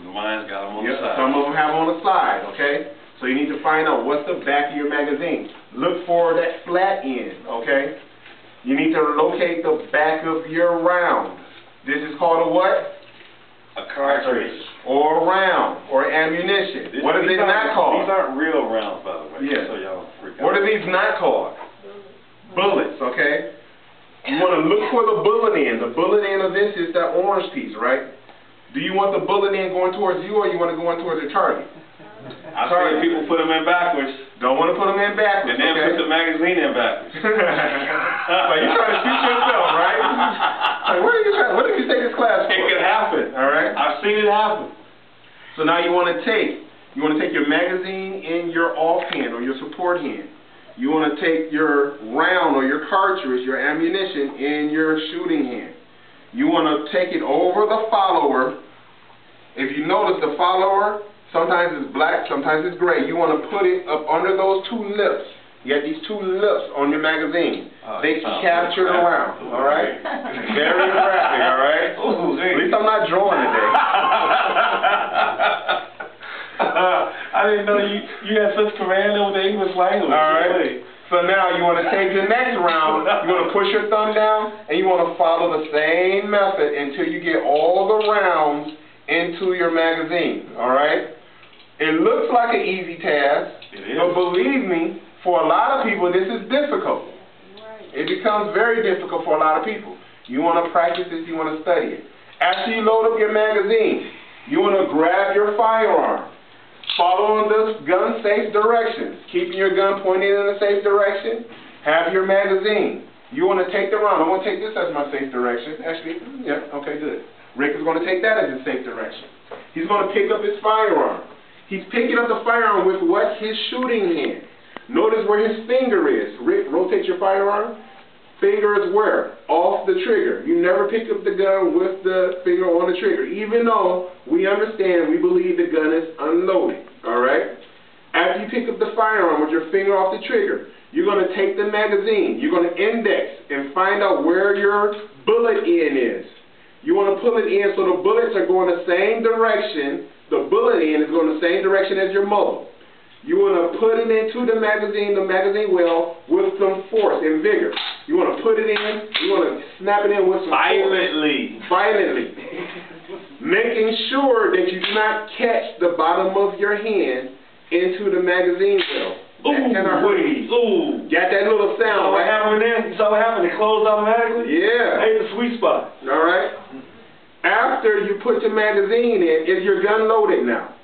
Mine's got them on the side. Some of them have on the side, okay? So you need to find out what's the back of your magazine. Look for that flat end, okay? You need to locate the back of your round. This is called a what? A cartridge. Or a round, or ammunition. What is it not called? These aren't real rounds, by the way. Yeah. So y'all freak out. What are these not called? Bullets, okay? You want to look for the bullet end. The bullet end of this is that orange piece, right? Do you want the bullet end going towards you, or you want to go in towards your target? I've seen people put them in backwards. Don't want to put them in backwards, and then put the magazine in backwards. So you're trying to shoot yourself, right? Like, what did you take this class for? It could happen. All right? I've seen it happen. So now you want to take your magazine in your offhand or your support hand. You want to take your round or your cartridge, your ammunition, in your shooting hand. You want to take it over the follower. If you notice, the follower, sometimes it's black, sometimes it's gray. You want to put it up under those two lips. You got these two lips on your magazine. They capture the round, all right? Very graphic, all right? Ooh, at least I'm not drawing today. I didn't know you had such command over the English language. All right. So now you want to take the next round, you want to push your thumb down, and you want to follow the same method until you get all the rounds into your magazine, all right? It looks like an easy task, but believe me, for a lot of people, this is difficult. It becomes very difficult for a lot of people. You want to practice this, you want to study it. After you load up your magazine, you want to grab your firearm. Following the gun safe directions, keeping your gun pointed in a safe direction. Have your magazine. You want to take the round. I want to take this as my safe direction. Actually, yeah, okay, good. Rick is going to take that as his safe direction. He's going to pick up his firearm. He's picking up the firearm with what? His shooting hand. Notice where his finger is. Rick, rotate your firearm. Finger is where? Off the trigger. You never pick up the gun with the finger on the trigger, even though we understand, we believe the gun is unloaded, all right? After you pick up the firearm with your finger off the trigger, you're going to take the magazine. You're going to index and find out where your bullet end is. You want to pull it in so the bullets are going the same direction. The bullet end is going the same direction as your muzzle. You want to put it into the magazine well, with some force and vigor. You want to put it in, you want to snap it in with some violently. Violently. Making sure that you do not catch the bottom of your hand into the magazine well. Ooh. Got that little sound, right? You saw what happened? It closed automatically? Yeah. Hey, the sweet spot. All right. After you put your magazine in, is your gun loaded now?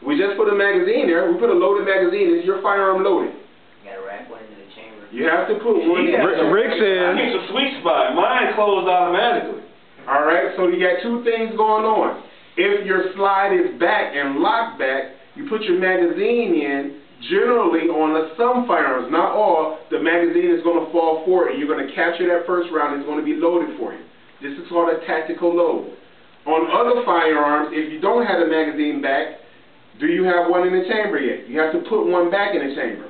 We just put a magazine there. We put a loaded magazine. Is your firearm loaded? You gotta rack one into the chamber. You have to put one in. Rick says. It's a sweet spot. Mine closed automatically. All right. So you got two things going on. If your slide is back and locked back, you put your magazine in. Generally, on some firearms, not all, the magazine is going to fall forward, and you're going to capture that first round. It's going to be loaded for you. This is called a tactical load. On other firearms, if you don't have the magazine back, do you have one in the chamber yet? You have to put one back in the chamber.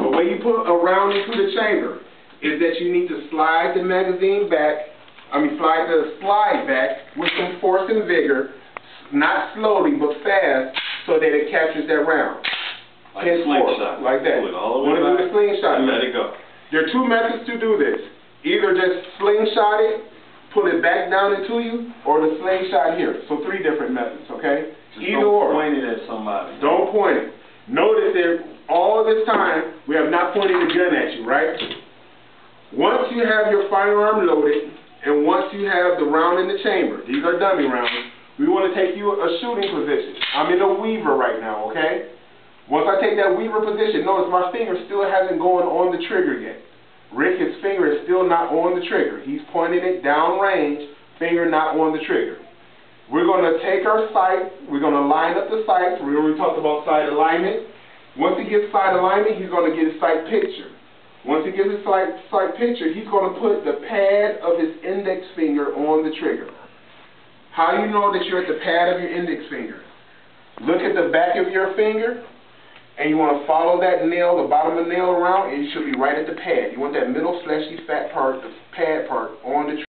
The way you put a round into the chamber is that you need to slide the magazine back, slide the slide back with some force and vigor, not slowly but fast, so that it captures that round. Like a slingshot. Like that. Pull it all the way back. Do the slingshot. And let it go. There are two methods to do this. Either just slingshot it, pull it back down into you, or the slingshot here. So three different methods, okay? Either or. Don't point it at somebody. Don't point it. Notice that all this time, we have not pointed the gun at you, right? Once you have your firearm loaded, and once you have the round in the chamber, these are dummy rounds, we want to take you a shooting position. I'm in a weaver right now, okay? Once I take that weaver position, notice my finger still hasn't gone on the trigger yet. Rick, his finger is still not on the trigger. He's pointing it down range, finger not on the trigger. We're going to take our sight, we're going to line up the sights. Remember we talked about sight alignment? Once he gets sight alignment, he's going to get his sight picture. Once he gets his sight picture, he's going to put the pad of his index finger on the trigger. How do you know that you're at the pad of your index finger? Look at the back of your finger, and you want to follow that nail, the bottom of the nail around, and you should be right at the pad. You want that middle fleshy fat part, the pad part, on the trigger.